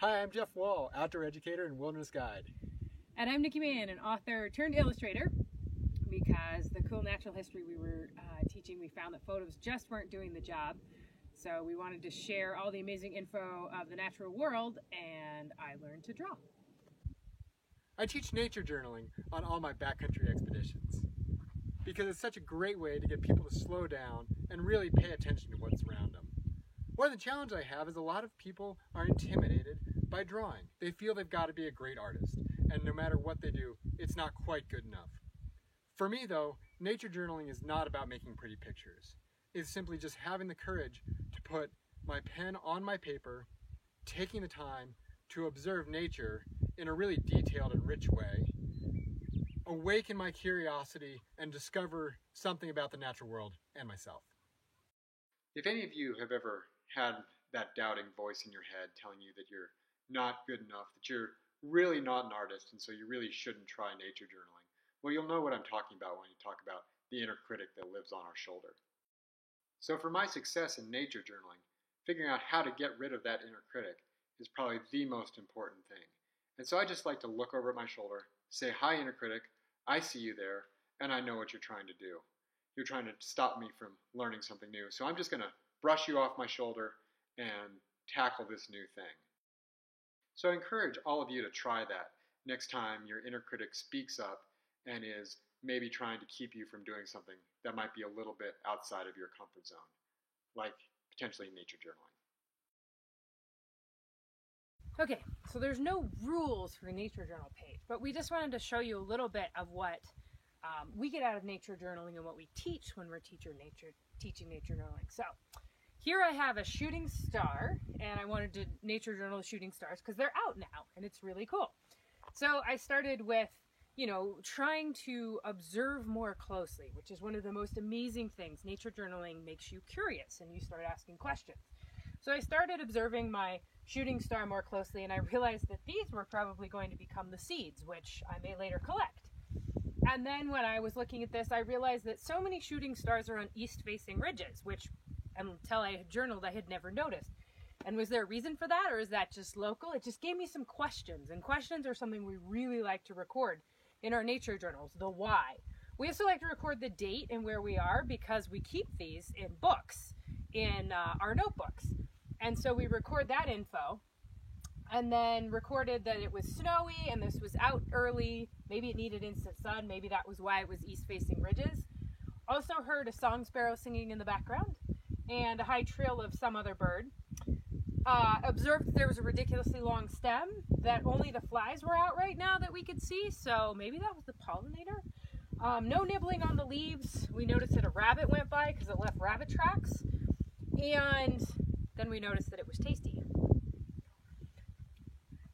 Hi, I'm Jeff Wall, outdoor educator and wilderness guide. And I'm Nikki Mann, an author turned illustrator, because the cool natural history we were teaching, we found that photos just weren't doing the job. So we wanted to share all the amazing info of the natural world, and I learned to draw. I teach nature journaling on all my backcountry expeditions because it's such a great way to get people to slow down and really pay attention to what's around them. One of the challenges I have is a lot of people are intimidated by drawing. They feel they've got to be a great artist, and no matter what they do, it's not quite good enough. For me though, nature journaling is not about making pretty pictures. It's simply just having the courage to put my pen on my paper, taking the time to observe nature in a really detailed and rich way, awaken my curiosity, and discover something about the natural world and myself. If any of you have ever had that doubting voice in your head telling you that you're not good enough, that you're really not an artist, and so you really shouldn't try nature journaling, well, you'll know what I'm talking about when you talk about the inner critic that lives on our shoulder. So for my success in nature journaling, figuring out how to get rid of that inner critic is probably the most important thing. And so I just like to look over at my shoulder, say, "Hi, inner critic, I see you there, and I know what you're trying to do. You're trying to stop me from learning something new. So I'm just going to brush you off my shoulder and tackle this new thing." So I encourage all of you to try that next time your inner critic speaks up and is maybe trying to keep you from doing something that might be a little bit outside of your comfort zone, like potentially nature journaling. Okay, so there's no rules for a nature journal page, but we just wanted to show you a little bit of what we get out of nature journaling and what we teach when we're teaching nature journaling. So here I have a shooting star, and I wanted to nature journal the shooting stars because they're out now and it's really cool. So I started with, trying to observe more closely, which is one of the most amazing things. Nature journaling makes you curious and you start asking questions. So I started observing my shooting star more closely, and I realized that these were probably going to become the seeds, which I may later collect. And then when I was looking at this, I realized that so many shooting stars are on east-facing ridges, which until I had journaled, I had never noticed. And was there a reason for that, or is that just local? It just gave me some questions, and questions are something we really like to record in our nature journals, the why. We also like to record the date and where we are because we keep these in books, in our notebooks. And so we record that info, and then recorded that it was snowy and this was out early. Maybe it needed instant sun. Maybe that was why it was east-facing ridges. Also heard a song sparrow singing in the background and a high trill of some other bird. Observed that there was a ridiculously long stem, that only the flies were out right now that we could see, so maybe that was the pollinator. No nibbling on the leaves. We noticed that a rabbit went by because it left rabbit tracks. And then we noticed that it was tasty.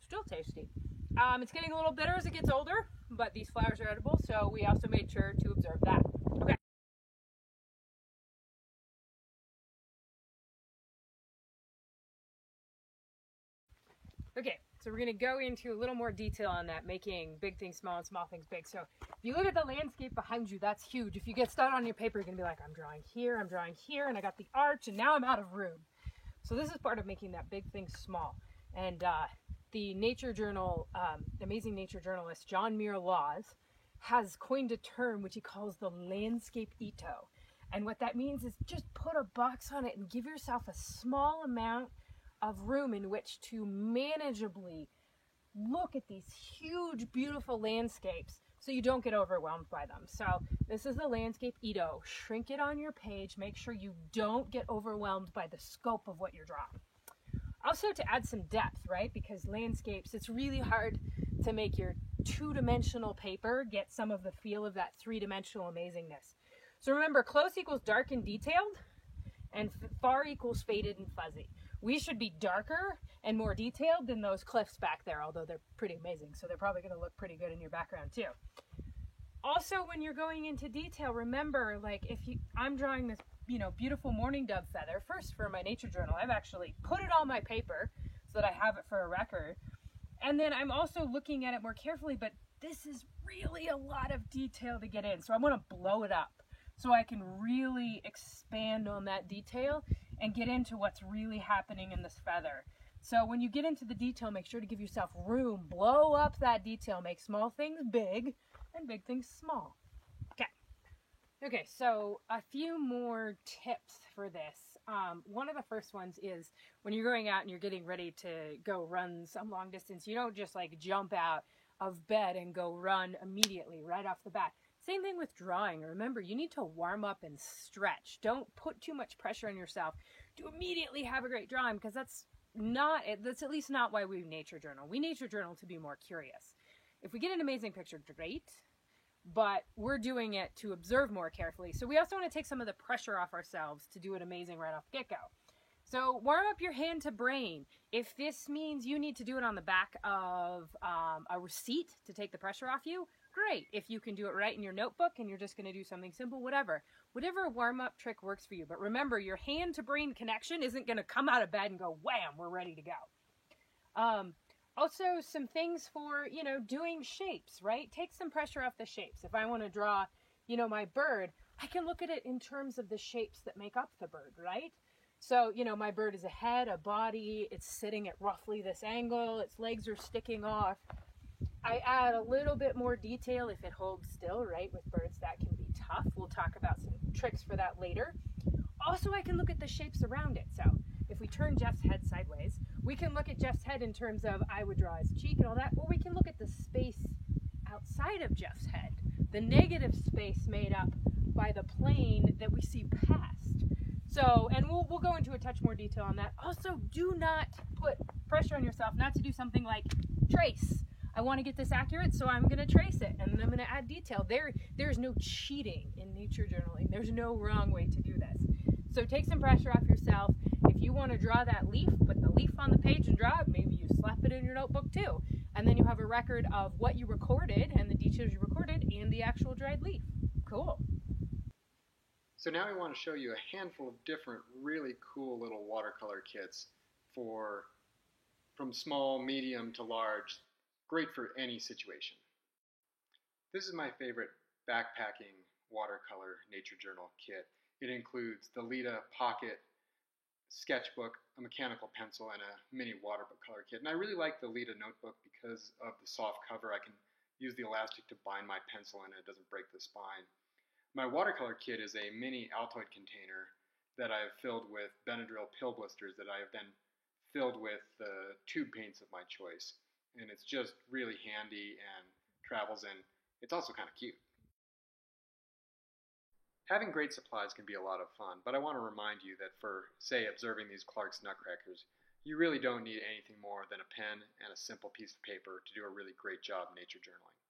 Still tasty. It's getting a little bitter as it gets older, but these flowers are edible, so we also made sure to observe that. Okay. Okay, so we're going to go into a little more detail on that, making big things small and small things big. So if you look at the landscape behind you, that's huge. If you get started on your paper, you're going to be like, I'm drawing here, and I got the arch, and now I'm out of room. So this is part of making that big thing small. And the nature journal, amazing nature journalist John Muir Laws has coined a term which he calls the landscape Ito. And what that means is just put a box on it and give yourself a small amount of room in which to manageably look at these huge, beautiful landscapes so you don't get overwhelmed by them. So this is the landscape Ito. Shrink it on your page. Make sure you don't get overwhelmed by the scope of what you're drawing. Also to add some depth, right? Because landscapes, it's really hard to make your two-dimensional paper get some of the feel of that three-dimensional amazingness. So remember, close equals dark and detailed, and far equals faded and fuzzy. We should be darker and more detailed than those cliffs back there, although they're pretty amazing, so they're probably going to look pretty good in your background too. Also, when you're going into detail, remember, like I'm drawing this, beautiful mourning dove feather. First, for my nature journal, I've actually put it on my paper so that I have it for a record. And then I'm also looking at it more carefully, but this is really a lot of detail to get in. So I'm going to blow it up so I can really expand on that detail and get into what's really happening in this feather. So when you get into the detail, make sure to give yourself room. Blow up that detail. Make small things big and big things small. Okay, so a few more tips for this. One of the first ones is when you're going out and you're getting ready to go run some long distance, you don't just like jump out of bed and go run immediately right off the bat. Same thing with drawing. Remember, you need to warm up and stretch. Don't put too much pressure on yourself to immediately have a great drawing, because that's at least not why we nature journal. We nature journal to be more curious. If we get an amazing picture, great, but we're doing it to observe more carefully. So we also want to take some of the pressure off ourselves to do it amazing right off the get-go. So warm up your hand to brain. If this means you need to do it on the back of a receipt to take the pressure off you, great. If you can do it right in your notebook and you're just going to do something simple, whatever warm-up trick works for you. But remember, your hand to brain connection isn't going to come out of bed and go, wham, we're ready to go. Also, some things for, doing shapes, right? Take some pressure off the shapes. If I want to draw, my bird, I can look at it in terms of the shapes that make up the bird, right? So, my bird is a head, a body, it's sitting at roughly this angle, its legs are sticking off. I add a little bit more detail if it holds still, right? With birds, that can be tough. We'll talk about some tricks for that later. Also, I can look at the shapes around it. So if we turn Jeff's head sideways, we can look at Jeff's head in terms of I would draw his cheek and all that, or we can look at the space outside of Jeff's head, the negative space made up by the plane that we see past. So, and we'll go into a touch more detail on that. Also, do not put pressure on yourself not to do something like trace. I want to get this accurate, so I'm going to trace it, and then I'm going to add detail. There's no cheating in nature journaling. There's no wrong way to do this. So take some pressure off yourself. If you want to draw that leaf, put the leaf on the page and draw it. Maybe you slap it in your notebook too. And then you have a record of what you recorded and the details you recorded and the actual dried leaf. Cool. So now we want to show you a handful of different really cool little watercolor kits from small, medium to large. Great for any situation. This is my favorite backpacking watercolor nature journal kit. It includes the Lita Pocket sketchbook, a mechanical pencil, and a mini watercolor kit. And I really like the Lita notebook because of the soft cover. I can use the elastic to bind my pencil and it doesn't break the spine. My watercolor kit is a mini Altoid container that I have filled with Benadryl pill blisters that I have then filled with the tube paints of my choice. And it's just really handy and travels in. It's also kind of cute. Having great supplies can be a lot of fun, but I want to remind you that for, say, observing these Clark's Nutcrackers, you really don't need anything more than a pen and a simple piece of paper to do a really great job nature journaling.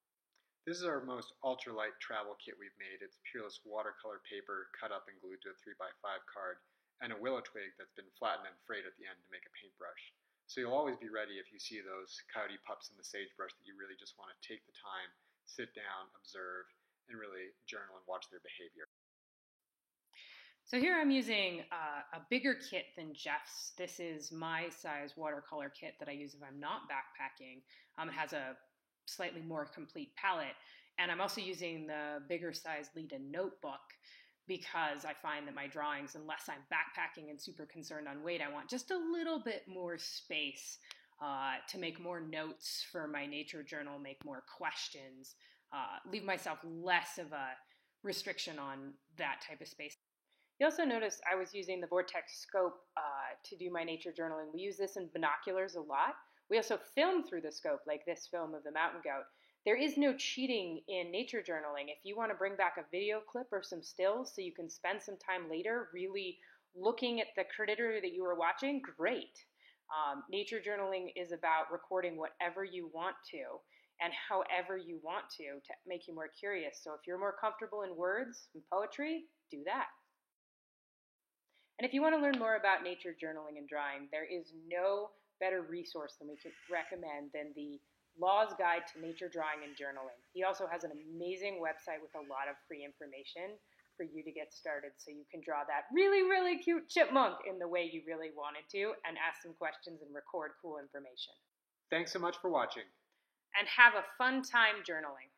This is our most ultralight travel kit we've made. It's Peerless watercolor paper cut up and glued to a 3x5 card, and a willow twig that's been flattened and frayed at the end to make a paintbrush. So you'll always be ready if you see those coyote pups in the sagebrush that you really just want to take the time, sit down, observe, and really journal and watch their behavior. So here I'm using a bigger kit than Jeff's. This is my size watercolor kit that I use if I'm not backpacking. It has a slightly more complete palette. And I'm also using the bigger size Lita notebook because I find that my drawings, unless I'm backpacking and super concerned on weight, I want just a little bit more space to make more notes for my nature journal, make more questions, leave myself less of a restriction on that type of space. You also notice I was using the Vortex scope to do my nature journaling. We use this in binoculars a lot. We also film through the scope, like this film of the mountain goat. There is no cheating in nature journaling. If you want to bring back a video clip or some stills so you can spend some time later really looking at the critter that you were watching, great. Nature journaling is about recording whatever you want to and however you want to make you more curious. So if you're more comfortable in words and poetry, do that. And if you want to learn more about nature journaling and drawing, there is no better resource than we can recommend than the Law's Guide to Nature Drawing and Journaling. He also has an amazing website with a lot of free information for you to get started so you can draw that really, really cute chipmunk in the way you really wanted to and ask some questions and record cool information. Thanks so much for watching. And have a fun time journaling.